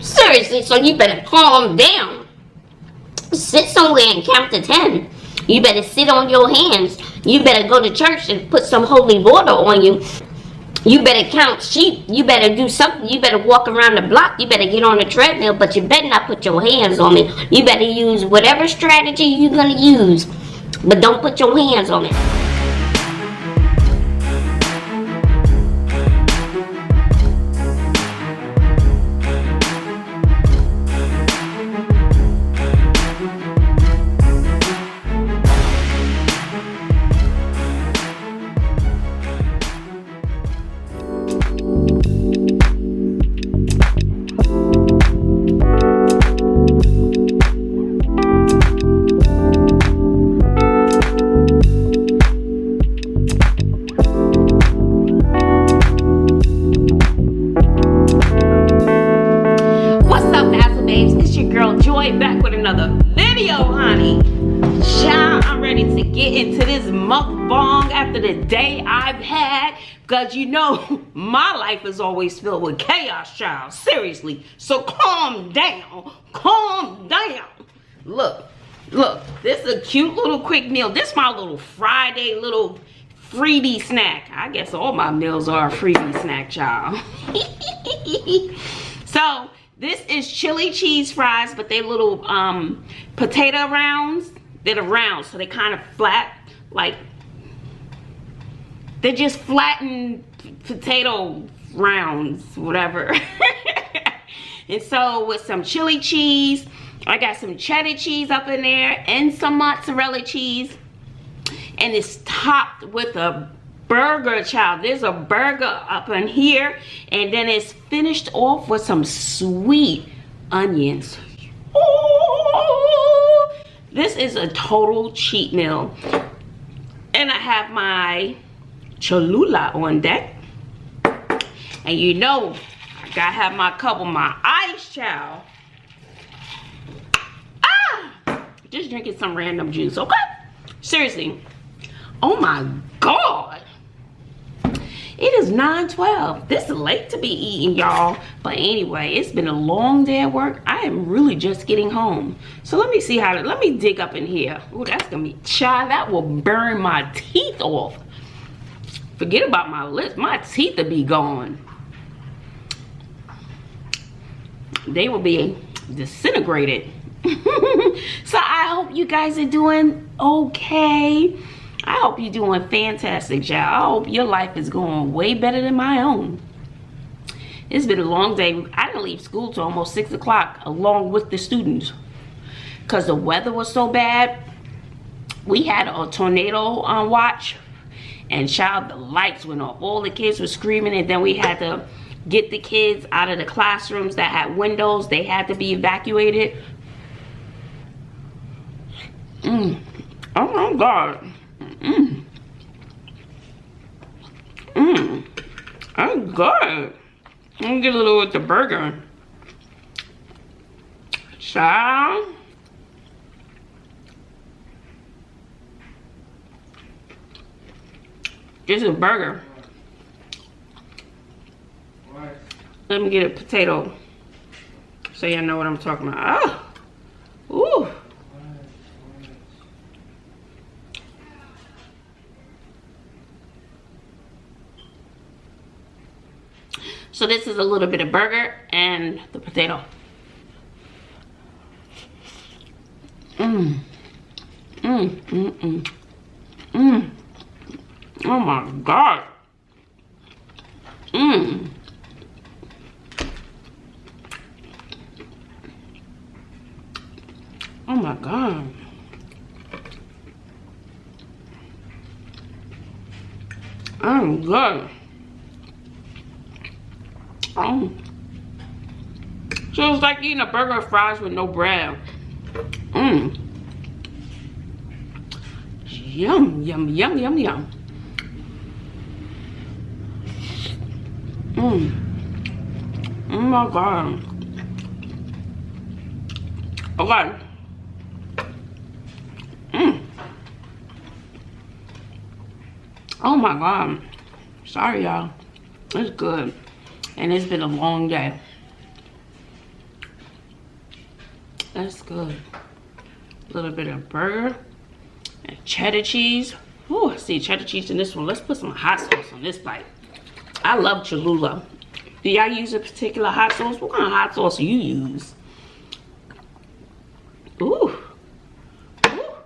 Seriously, so you better calm down. Sit somewhere and count to 10. You better sit on your hands. You better go to church and put some holy water on you. You better count sheep. You better do something. You better walk around the block. You better get on the treadmill, but you better not put your hands on me. You better use whatever strategy you're going to use, but don't put your hands on it. Back with another video, honey. Child, I'm ready to get into this mukbang after the day I've had, because you know my life is always filled with chaos, child. Seriously, so calm down. Look, this is a cute little quick meal. This is my little Friday little freebie snack. I guess all my meals are a freebie snack, child. So this is chili cheese fries, but they're little potato rounds. They're round, so they kind of flat, like they're just flattened potato rounds, whatever. And so with some chili cheese, I got some cheddar cheese up in there and some mozzarella cheese, and it's topped with a burger, child. There's a burger up in here, and then it's finished off with some sweet onions. Ooh, this is a total cheat meal. And I have my Cholula on deck, and you know I gotta have my cup of my ice, child. Just drinking some random juice, okay? Seriously, oh my god, it is 9:12. This is late to be eating, y'all. But anyway, it's been a long day at work. I am really just getting home. So let me see let me dig up in here. Oh, that's gonna be, child, that will burn my teeth off. Forget about my lips. My teeth will be gone. They will be disintegrated. So I hope you guys are doing okay. I hope you're doing fantastic, y'all. I hope your life is going way better than my own. It's been a long day. I didn't leave school till almost 6 o'clock along with the students because the weather was so bad. We had a tornado on watch, and child, the lights went off. All the kids were screaming, and then we had to get the kids out of the classrooms that had windows. They had to be evacuated. Oh my god. I'm good. I'm gonna get a little with the burger. Child. This is a burger. Let me get a potato so y'all know what I'm talking about. Oh. Ooh. So this is a little bit of burger and the potato. Oh my god. Oh my god. I'm good. So it's like eating a burger and fries with no bread. Yum, yum, yum, yum, yum. Oh my god. Okay. Oh my god. Sorry, y'all. It's good. And it's been a long day. That's good. A little bit of burger and cheddar cheese. Ooh, I see cheddar cheese in this one. Let's put some hot sauce on this bite. I love Cholula. Do y'all use a particular hot sauce? What kind of hot sauce do you use? Ooh. Ooh.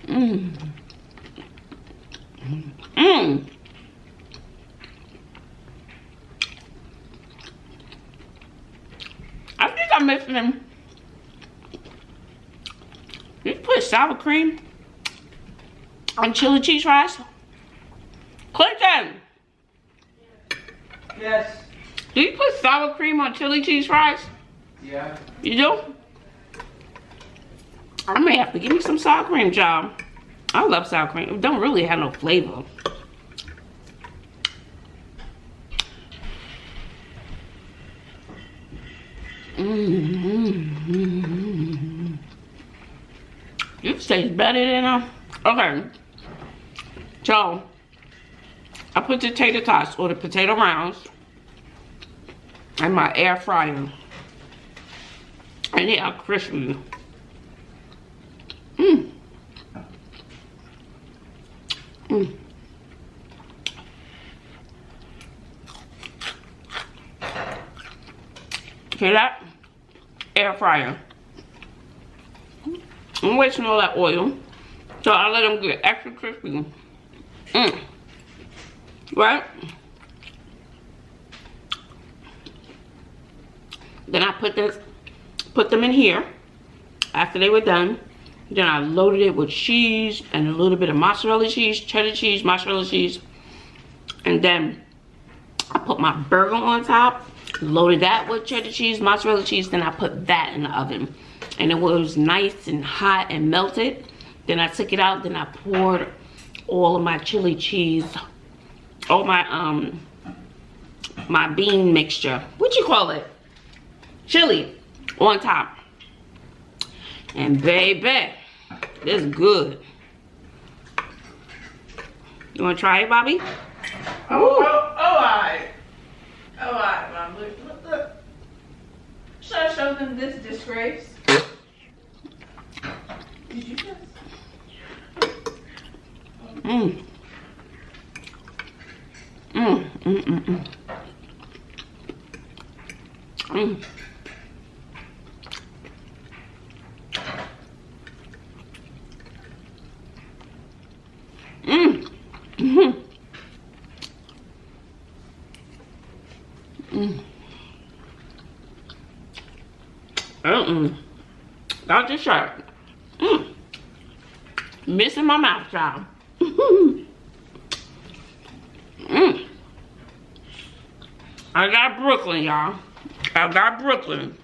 Mmm. Mmm. I think I'm missing. You put sour cream on chili cheese fries? Clinton! Yes. Do you put sour cream on chili cheese fries? Yeah. You do? I may have to give me some sour cream, y'all. I love sour cream. It don't really have no flavor. It tastes better than okay. So I put the tater tots or the potato rounds in my air fryer, and they are crispy. Mmm. Mmm. Okay, that air fryer. I'm wasting all that oil, so I let them get extra crispy. Mmm. Right? Then I put them in here after they were done. Then I loaded it with cheese and a little bit of mozzarella cheese, cheddar cheese, mozzarella cheese. And then I put my burger on top, loaded that with cheddar cheese, mozzarella cheese. Then I put that in the oven. And it was nice and hot and melted. Then I took it out, then I poured all of my chili cheese, all my my bean mixture. What you call it? Chili on top. And baby, this is good. You wanna try it, Bobby? Alright, Mom. Look. Should I show them this disgrace? Did you just? Mmm. Mmm. Mmm. Mmm. Mmm. Mmm. Mmm. Mmm. Got this shirt. Mmm. Missing my mouth, child. Mmm. I got Brooklyn, y'all. I got Brooklyn.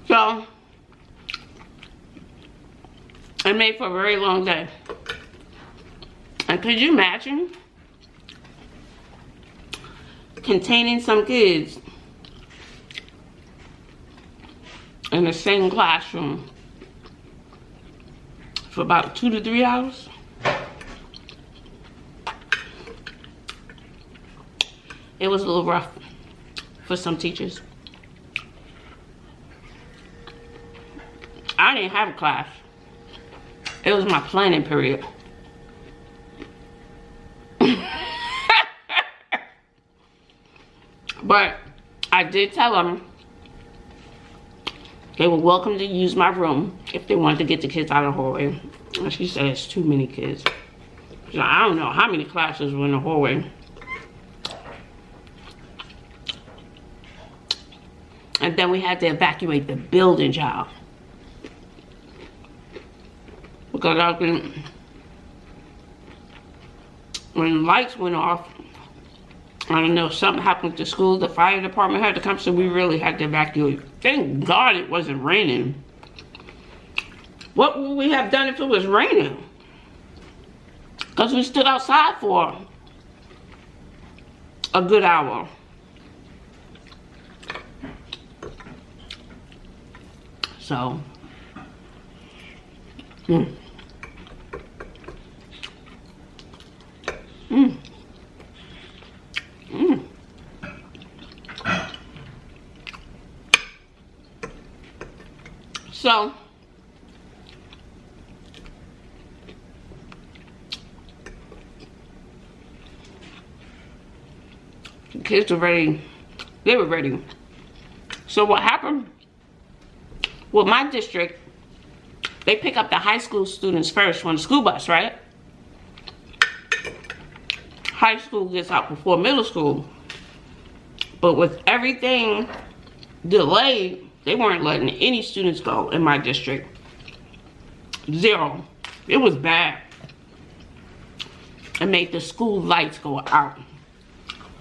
So, I made for a very long day. And could you imagine containing some kids in the same classroom for about 2 to 3 hours? It was a little rough for some teachers. I didn't have a class. It was my planning period. But I did tell them they were welcome to use my room if they wanted to get the kids out of the hallway. And she said it's too many kids. So I don't know how many classes were in the hallway. And then we had to evacuate the building, child. Because I think when lights went off, I don't know, something happened to school. The fire department had to come, so we really had to evacuate. Thank God it wasn't raining. What would we have done if it was raining? Because we stood outside for a good hour. So, Mm. Mm. Mm. So, the kids were ready. They were ready. So what happened with my district, they pick up the high school students first on the school bus, right? High school gets out before middle school. But with everything delayed, they weren't letting any students go in my district. Zero. It was bad. It made the school lights go out.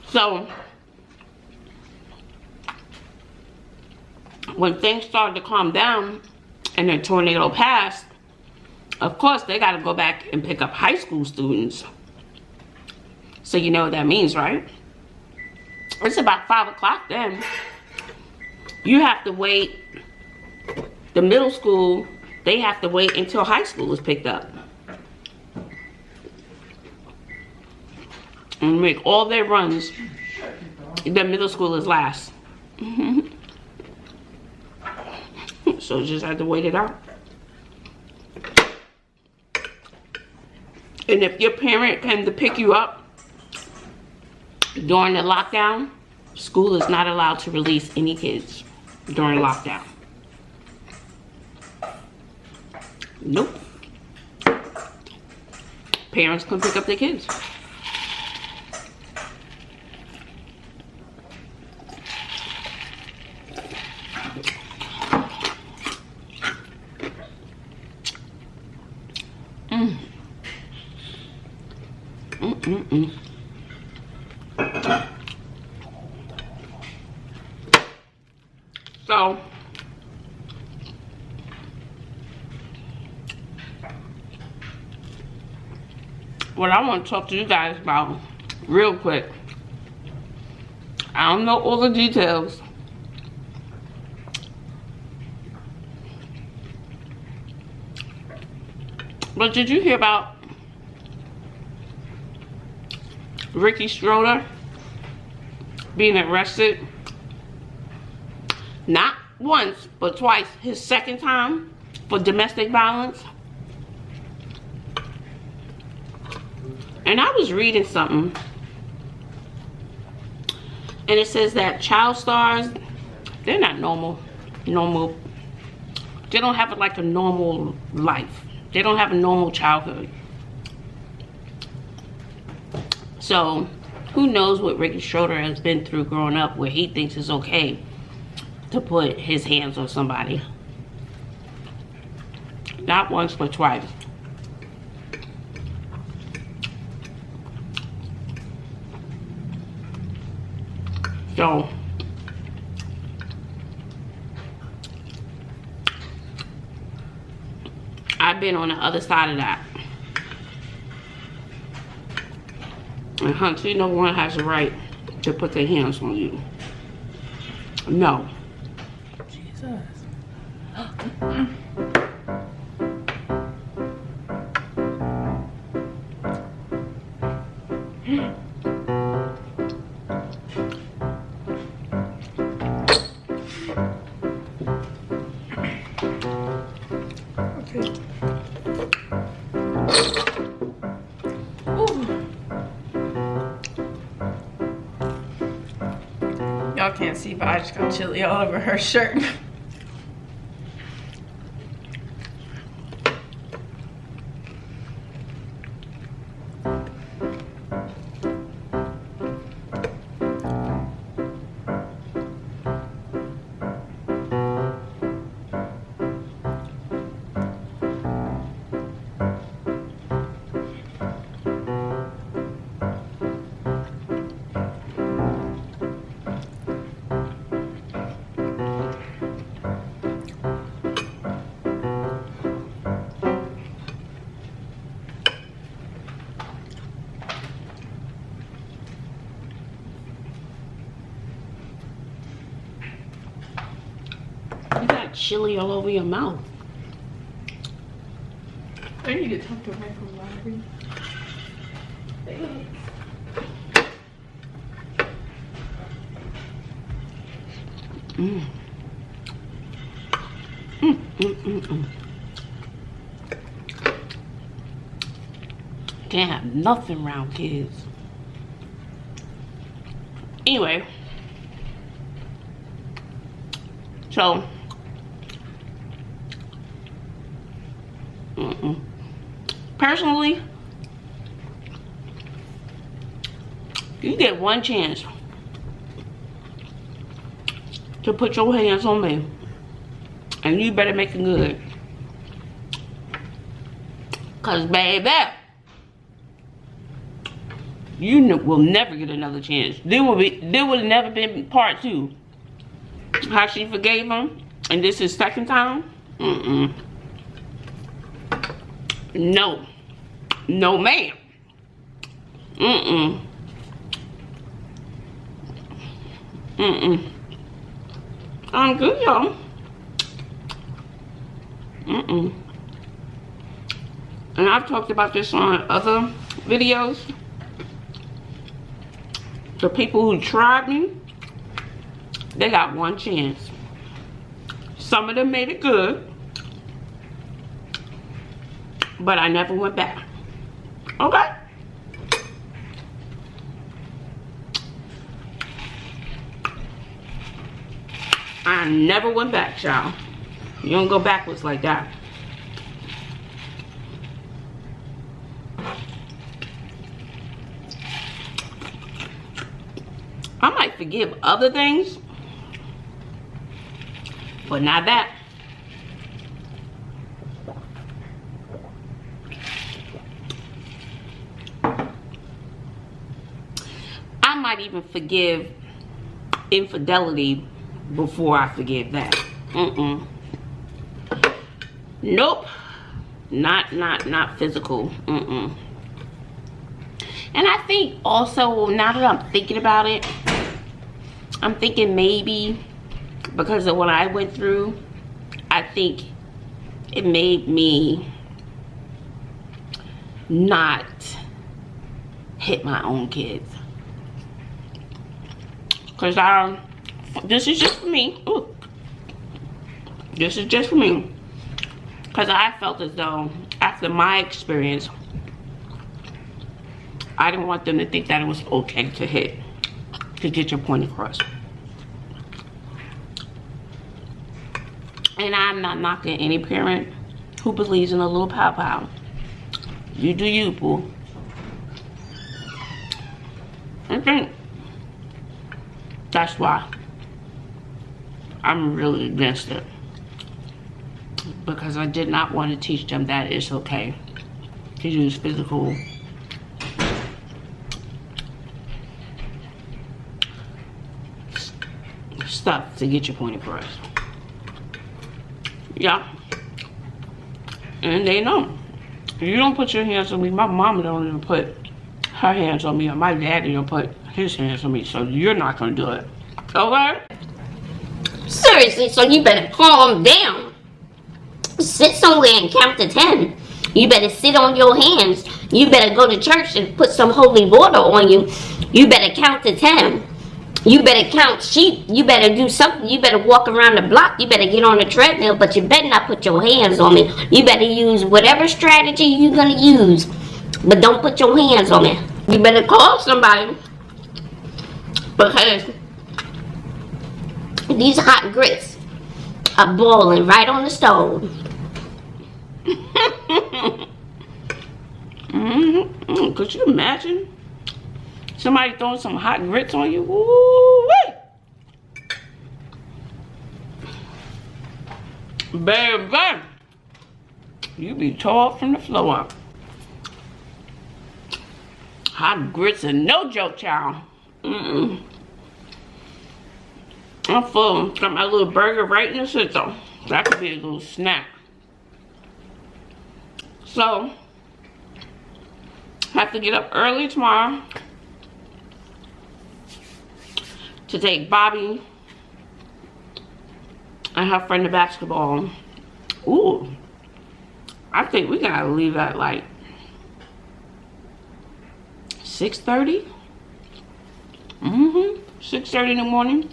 So, when things started to calm down and the tornado passed, of course they got to go back and pick up high school students. So you know what that means, right? It's about 5 o'clock then. You have to wait. The middle school, they have to wait until high school is picked up. And make all their runs. The middle school is last. So just have to wait it out. And if your parent came to pick you up during the lockdown, school is not allowed to release any kids during lockdown. Nope. Parents can pick up their kids. So, what I want to talk to you guys about real quick. I don't know all the details. But did you hear about Ricky Schroeder being arrested? Not once, but twice. His second time for domestic violence. And I was reading something, and it says that child stars, they're not normal. They don't have like a normal life. They don't have a normal childhood. So, who knows what Ricky Schroeder has been through growing up where he thinks it's okay to put his hands on somebody. Not once, but twice. So, I've been on the other side of that. And Hunter, no one has a right to put their hands on you. No. Jesus. Okay. Y'all can't see, but I just got chili all over her shirt. You got chili all over your mouth. I need to talk to her from laundry. Can't have nothing around kids. Anyway, so personally, you get one chance to put your hands on me, and you better make it good. Cause baby, you will never get another chance. There will never be part 2. How she forgave him, and this is second time. No, no, ma'am. I'm good, y'all. And I've talked about this on other videos. The people who tried me, they got one chance. Some of them made it good, but I never went back. Okay? I never went back, y'all. You don't go backwards like that. I might forgive other things, but not that. I might even forgive infidelity before I forgive that. Nope. Not physical. And I think also, now that I'm thinking about it, I'm thinking maybe because of what I went through, I think it made me not hit my own kids. Because this is just for me. Ooh. This is just for me. Because I felt as though, after my experience, I didn't want them to think that it was okay to hit, to get your point across. And I'm not knocking any parent who believes in a little pow-pow. You do you, boo. I think that's why I'm really against it. Because I did not want to teach them that it's okay to use physical stuff to get your point across. Yeah. And they know. You don't put your hands on me. My mama don't even put her hands on me, or my daddy don't put his hands on me, so you're not gonna do it. Okay? Seriously, so you better calm down. Sit somewhere and count to 10. You better sit on your hands. You better go to church and put some holy water on you. You better count to 10. You better count sheep. You better do something. You better walk around the block. You better get on the treadmill, but you better not put your hands on me. You better use whatever strategy you're gonna use, but don't put your hands on me. You better call somebody, because these hot grits are boiling right on the stove. Could you imagine somebody throwing some hot grits on you? Woo-wee! Baby, you be tore up from the floor up. Hot grits are no joke, child. I'm full. Got my little burger right in the center. That could be a little snack. So, have to get up early tomorrow to take Bobby and her friend to basketball. Ooh, I think we gotta leave at like 6:30. 6:30 in the morning.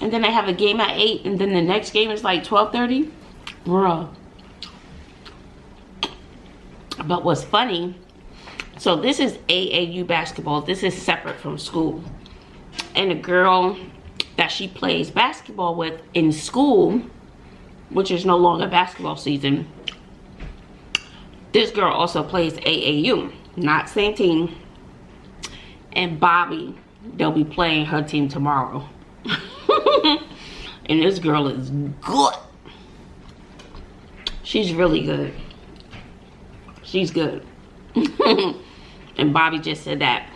And then they have a game at 8, and then the next game is like 12:30. Bruh. But what's funny, so this is AAU basketball. This is separate from school. And the girl that she plays basketball with in school, which is no longer basketball season, this girl also plays AAU, not same team. And Bobby, they'll be playing her team tomorrow. And this girl is good. She's really good. She's good. And Bobby just said that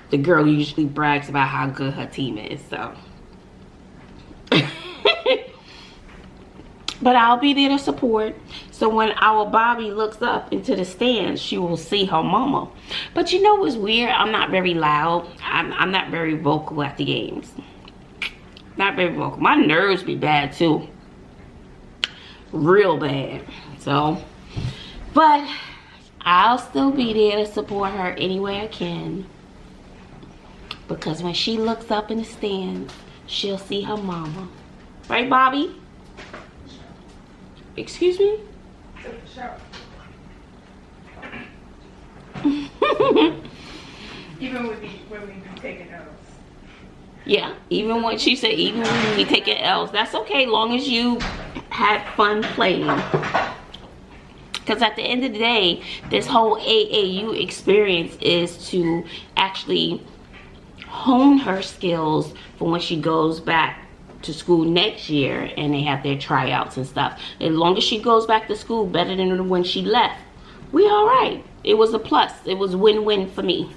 the girl usually brags about how good her team is, so. But I'll be there to support. So when our Bobby looks up into the stands, she will see her mama. But you know what's weird? I'm not very loud. I'm not very vocal at the games. Not very vocal. My nerves be bad too. Real bad. So, but I'll still be there to support her any way I can. Because when she looks up in the stands, she'll see her mama. Right, Bobby? Excuse me? Even when we be taking L's. Yeah, even when she said, even when we taking L's, that's okay, long as you had fun playing. Because at the end of the day, this whole AAU experience is to actually hone her skills for when she goes back to school next year and they have their tryouts and stuff. As long as she goes back to school better than when she left, we all right. It was a plus. It was win-win for me.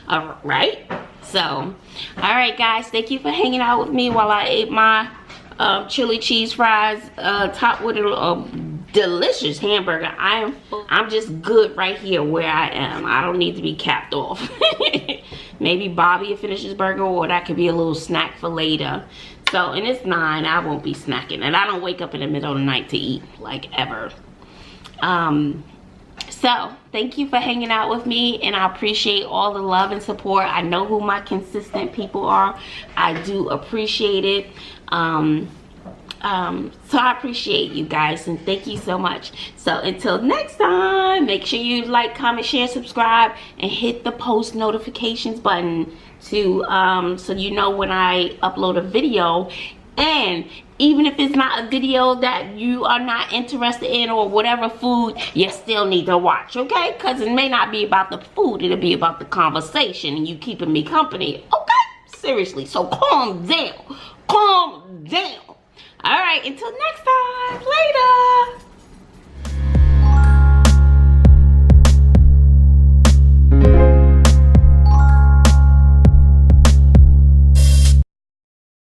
All right. So, all right, guys. Thank you for hanging out with me while I ate my chili cheese fries topped with a delicious hamburger. I'm just good right here where I am. I don't need to be capped off. Maybe Bobby will finish his burger, or that could be a little snack for later. So, and it's 9. I won't be snacking, and I don't wake up in the middle of the night to eat, like, ever. So thank you for hanging out with me, and I appreciate all the love and support. I know who my consistent people are. I do appreciate it. So I appreciate you guys, and thank you so much. So until next time, make sure you like, comment, share, subscribe, and hit the post notifications button to so you know when I upload a video. And even if it's not a video that you are not interested in, or whatever food, you still need to watch, okay? Because it may not be about the food, it'll be about the conversation and you keeping me company, okay? Seriously, so calm down. Calm down. All right, until next time. Later.